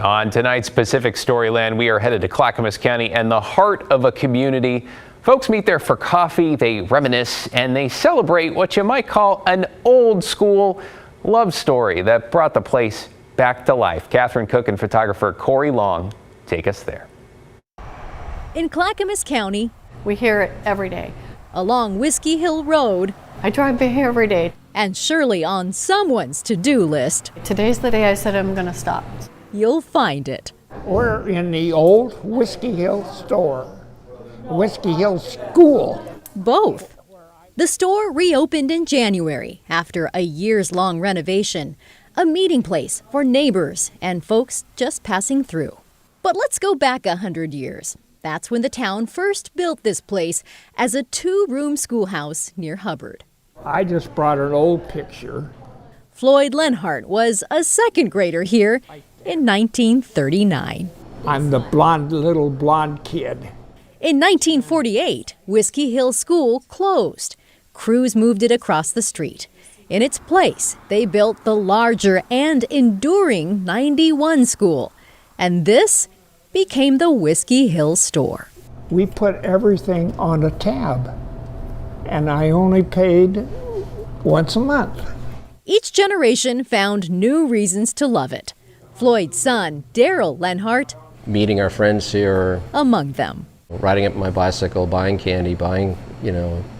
On tonight's Pacific Storyland, we are headed to Clackamas County and the heart of a community. Folks meet there for coffee, they reminisce, and they celebrate what you might call an old school love story that brought the place back to life. Catherine Cook and photographer Corey Long take us there. In Clackamas County, we hear it every day. Along Whiskey Hill Road, I drive by here every day. And surely on someone's to-do list, today's the day I said I'm going to stop. You'll find it. We're in the old Whiskey Hill store, Whiskey Hill School. Both. The store reopened in January after a years-long renovation, a meeting place for neighbors and folks just passing through. But let's go back 100 years. That's when the town first built this place as a two-room schoolhouse near Hubbard. I just brought an old picture. Floyd Lenhardt was a second grader here in 1939. I'm the little blonde kid. In 1948, Whiskey Hill School closed. Crews moved it across the street. In its place, they built the larger and enduring 91 school. And this became the Whiskey Hill store. We put everything on a tab, and I only paid once a month. Each generation found new reasons to love it. Floyd's son, Darryl Lenhardt, meeting our friends here, among them. Riding up my bicycle, buying candy, buying,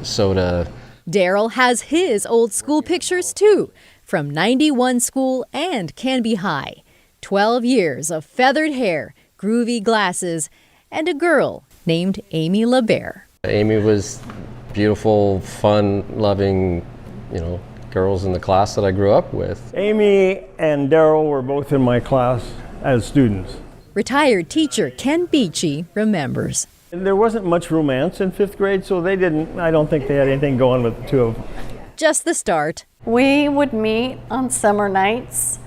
soda. Darryl has his old school pictures too, from 91 school and Canby High. 12 years of feathered hair, groovy glasses, and a girl named Amy LaBear. Amy was beautiful, fun-loving, girls in the class that I grew up with. Amy and Darryl were both in my class as students. Retired teacher Ken Beachy remembers. There wasn't much romance in 5th grade, so I don't think they had anything going with the two of them. Just the start. We would meet on summer nights.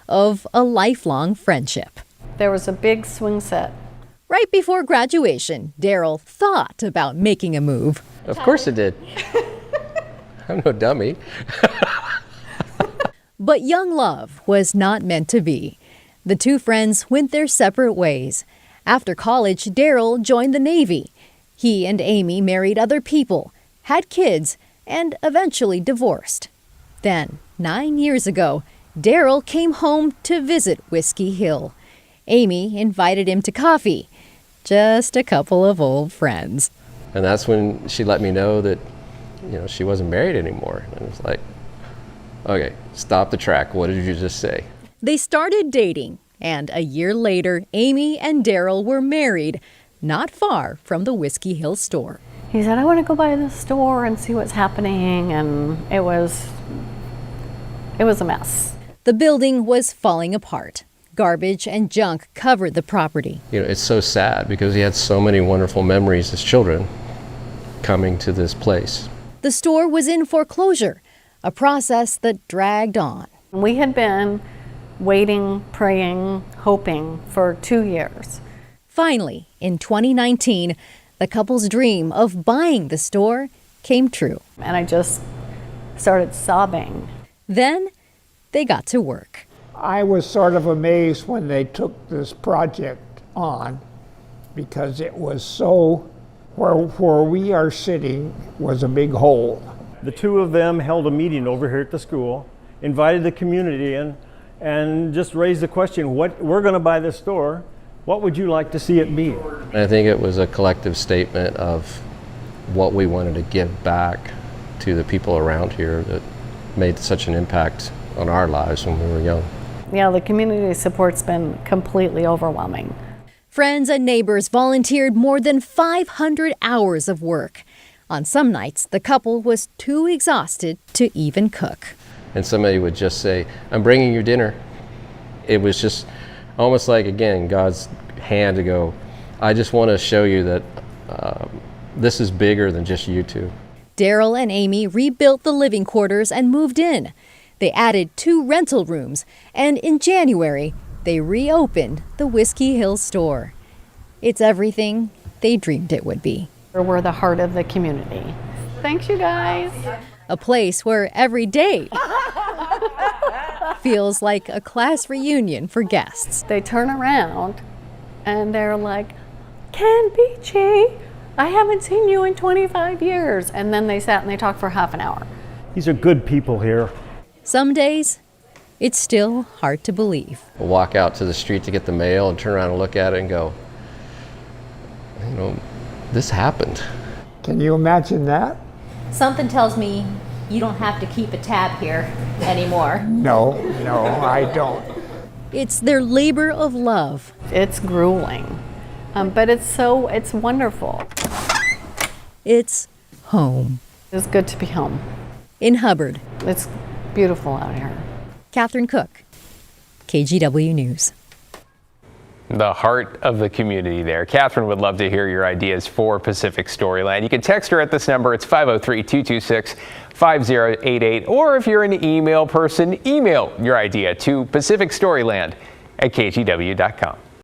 Of a lifelong friendship. There was a big swing set. Right before graduation, Darryl thought about making a move. Of course it did. I'm no dummy. But young love was not meant to be. The two friends went their separate ways. After college, Darryl joined the Navy. He and Amy married other people, had kids, and eventually divorced. Then, 9 years ago, Darryl came home to visit Whiskey Hill. Amy invited him to coffee. Just a couple of old friends. And that's when she let me know that, she wasn't married anymore. And it was like, okay, stop the track. What did you just say? They started dating, and a year later, Amy and Darryl were married, not far from the Whiskey Hill store. He said, I want to go by the store and see what's happening, and it was a mess. The building was falling apart. Garbage and junk covered the property. It's so sad because we had so many wonderful memories as children coming to this place. The store was in foreclosure, a process that dragged on. We had been waiting, praying, hoping for 2 years. Finally, in 2019, the couple's dream of buying the store came true. And I just started sobbing. Then they got to work. I was sort of amazed when they took this project on because it was so, where we are sitting was a big hole. The two of them held a meeting over here at the school, invited the community in, and just raised the question, we're going to buy this store. What would you like to see it be? I think it was a collective statement of what we wanted to give back to the people around here that made such an impact on our lives when we were young. Yeah, the community support's been completely overwhelming. Friends and neighbors volunteered more than 500 hours of work. On some nights, the couple was too exhausted to even cook. And somebody would just say, I'm bringing you dinner. It was just almost like, again, God's hand to go, I just want to show you that this is bigger than just you two. Darryl and Amy rebuilt the living quarters and moved in. They added 2 rental rooms, and in January, they reopened the Whiskey Hill store. It's everything they dreamed it would be. We're the heart of the community. Thanks, you guys. A place where every day feels like a class reunion for guests. They turn around and they're like, Ken Beachy, I haven't seen you in 25 years. And then they sat and they talked for half an hour. These are good people here. Some days, it's still hard to believe. We'll walk out to the street to get the mail and turn around and look at it and go, you know, this happened. Can you imagine that? Something tells me you don't have to keep a tab here anymore. No, I don't. It's their labor of love. It's grueling, but it's wonderful. It's home. It's good to be home. In Hubbard, It's beautiful out here. Catherine Cook, KGW News. The heart of the community there. Catherine would love to hear your ideas for Pacific Storyland. You can text her at this number. It's 503-226-5088. Or if you're an email person, email your idea to pacific-storyland@kgw.com.